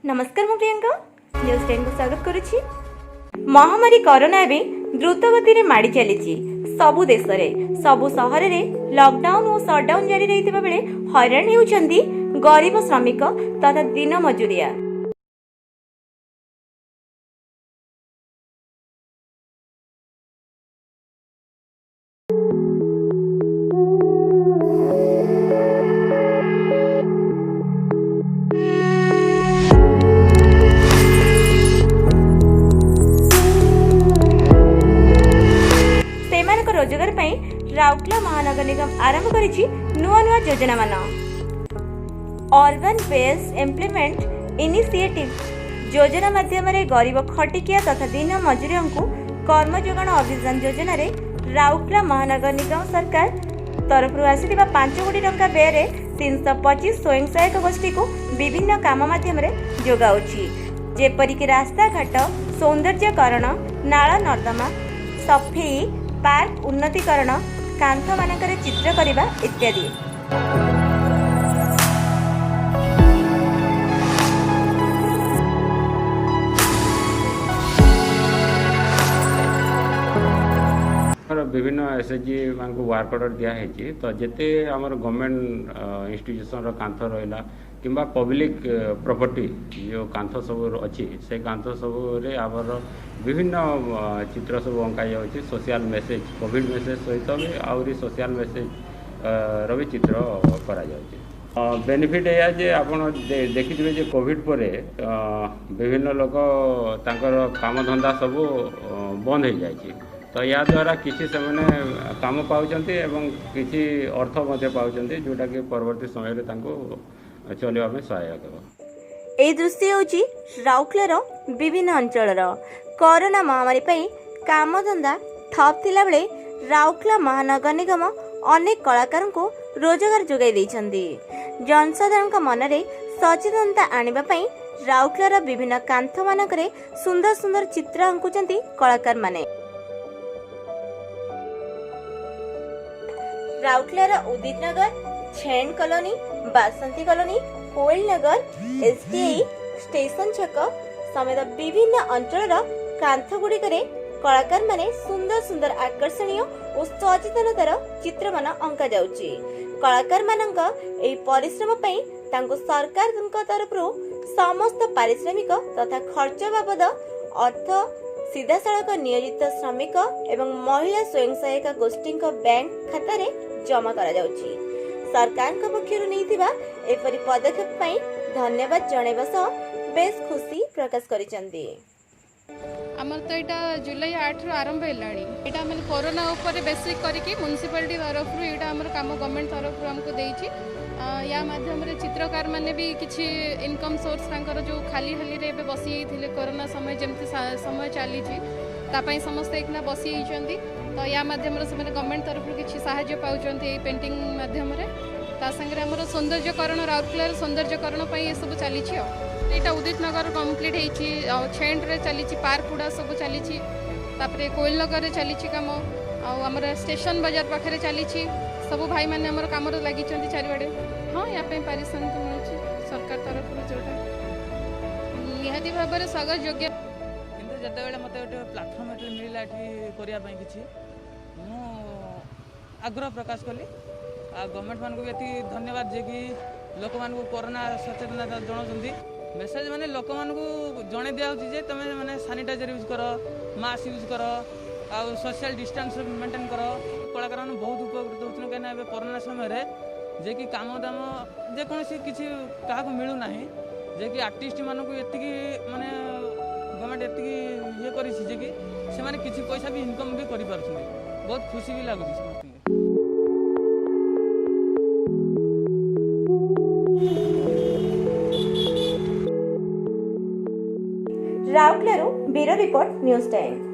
नमस्कार मु प्रियंका न्यूज 10 को स्वागत करुछि। महामारी कोरोना एबे द्रुत गति रे माडी चलीछि। सबु देश रे सबु शहर रे लॉकडाउन और शटडाउन जारी रहितबा बेले हैरान हेउचंदी गरीब श्रमिक तथा दिन मजूरिया। रोजगार राउरकेला महानगर निगम आरंभ करिछि नुआ नुआ योजना मान। अर्बन बेस्ड एम्प्लॉयमेंट इनिशिएटिव योजना माध्यम गरीब खटिकिया तथा दिन मजूरियों को कर्म जोगाण अभियान योजना रे राउरकेला महानगर निगम सरकार तरफ आसिथिबा 5 कोटी टंका व्यय 325 स्वयं सहायक गोष्ठी को विभिन्न काम माध्यम जोगाउछि, जेपरिक रास्ता घाट सौंदर्यकरण, नाला नर्दमा सफेई, पार्क उन्नतीकरण, कांथ मानकर चित्र करिबा इत्यादि। विभिन्न एसएचजी मान को वर्क ऑर्डर दिया है तो जेते आमर गवर्नमेंट इंस्टीट्यूशन रो कांथ रहिला किंबा पब्लिक प्रॉपर्टी जो कांथ सब अच्छी से कांथ सब रे आमर विभिन्न चित्र सब अंका जाउछि। सोशल मेसेज कोविड मेसेज सहित भी आउरी सोशल मेसेज रो भी चित्र करा जाउछि। बेनिफिट है जे आपण देखिथिबे जे कोविड परे विभिन्न लोक तांकर काम धंदा सब बंद हो जाइछि, तो या द्वारा किसी से काम पाउचंती एवं किसी अर्थ मध्य पाउचंती जोटा कि परवर्ती समय रे तांको चलिबा में सहायक हो। ए दृश्य होची राउरकेला विभिन्न अंचल कोरोना महामारी पई काम धंदा ठप थिला बेले राउरकेला महानगर निगम अनेक कलाकार को रोजगार जोगाई दैछंती। जनसाधारण मन में सचेतनता आनिबा पई राउरकेला विभिन्न कांथ मानकरे सुंदर सुंदर चित्र अंकुचंती कलाकार माने। राउरकेला उदित नगर, छेन कॉलोनी, बासंती कॉलोनी, कोयल नगर, एसटीआई स्टेशन छक समेत विभिन्न अंचल कांथ गुड़िकरे कलाकार माने सुंदर सुंदर आकर्षणीय और सचेतनतार चित्र मान अंका जाउची। कलाकार मानक एई परिश्रम पई तांको सरकार तरफरु समस्त पारिश्रमिक तथा खर्च बाबद अर्थ सीधा सड़क नियोजित श्रमिक एवं महिला स्वयं सहायक गोष्ठी बैंक खाता रे जमा करा जाउची। सरकार पक्षर नहीं एपरी पदक्षेप पई धन्यवाद जणाइबा सह बेस खुशी प्रकाश करिसंती। आमर तो यहाँ जुलाई 8 रु आरंभ हेलाणी। यहाँ मैंने कोरोना उपर बेसिक करके म्युनिसिपालिटी तरफ यहाँ आम कम गवर्नमेंट तरफ आमको देछि। या माध्यम चित्रकार मैंने भी किसी इनकम सोर्स तांकर जो खाली खाली रे बसी थे कोरोना समय जमती समय चली समस्ते एक बसी तो या माध्यम से गवर्नमेंट तरफ किसी साहाय्य पाँच पेंटिंग माध्यम सागर आम सौंदर्यकरण राउरकेला सौंदर्यकरण ये सब चली। यहाँ उदित नगर कम्प्लीट हो छेन चली पार्क गुड़ा सब चली कोयल नगर चली कम आमर स्टेशन बाजार पाखे चली सब भाई मैंने आम कम लगी चारिड़े। हाँ या पारिश्रमिक मिलूँ सरकार तरफ जोटा निहाती भाव में स्वागत योग्य। किंतु जिते मत गोटे प्लाटफर्म मिलला करने कि आग्रह प्रकाश कली गवर्नमेंट मान भी ये धन्यवाद जे कि लोक मान कोरोना सचेतनता जनाऊँ मेसेज माने लोक मान जन दिखाई तुम मैंने सानिटाइजर यूज कर, मास्क यूज कर, सोशल डिस्टेंस मेंटेन कर। कलाकार मैंने बहुत उपकृत होती कहीं कोरोना समय जे कि काम दाम जेकोसी किसी क्या मिलूना जे कि आर्टिस्ट मानक ये माने गवर्नमेंट ये कर किसी पैसा भी इनकम भी कर बहुत खुशी भी लगुच। Rourkela bureau report news 10।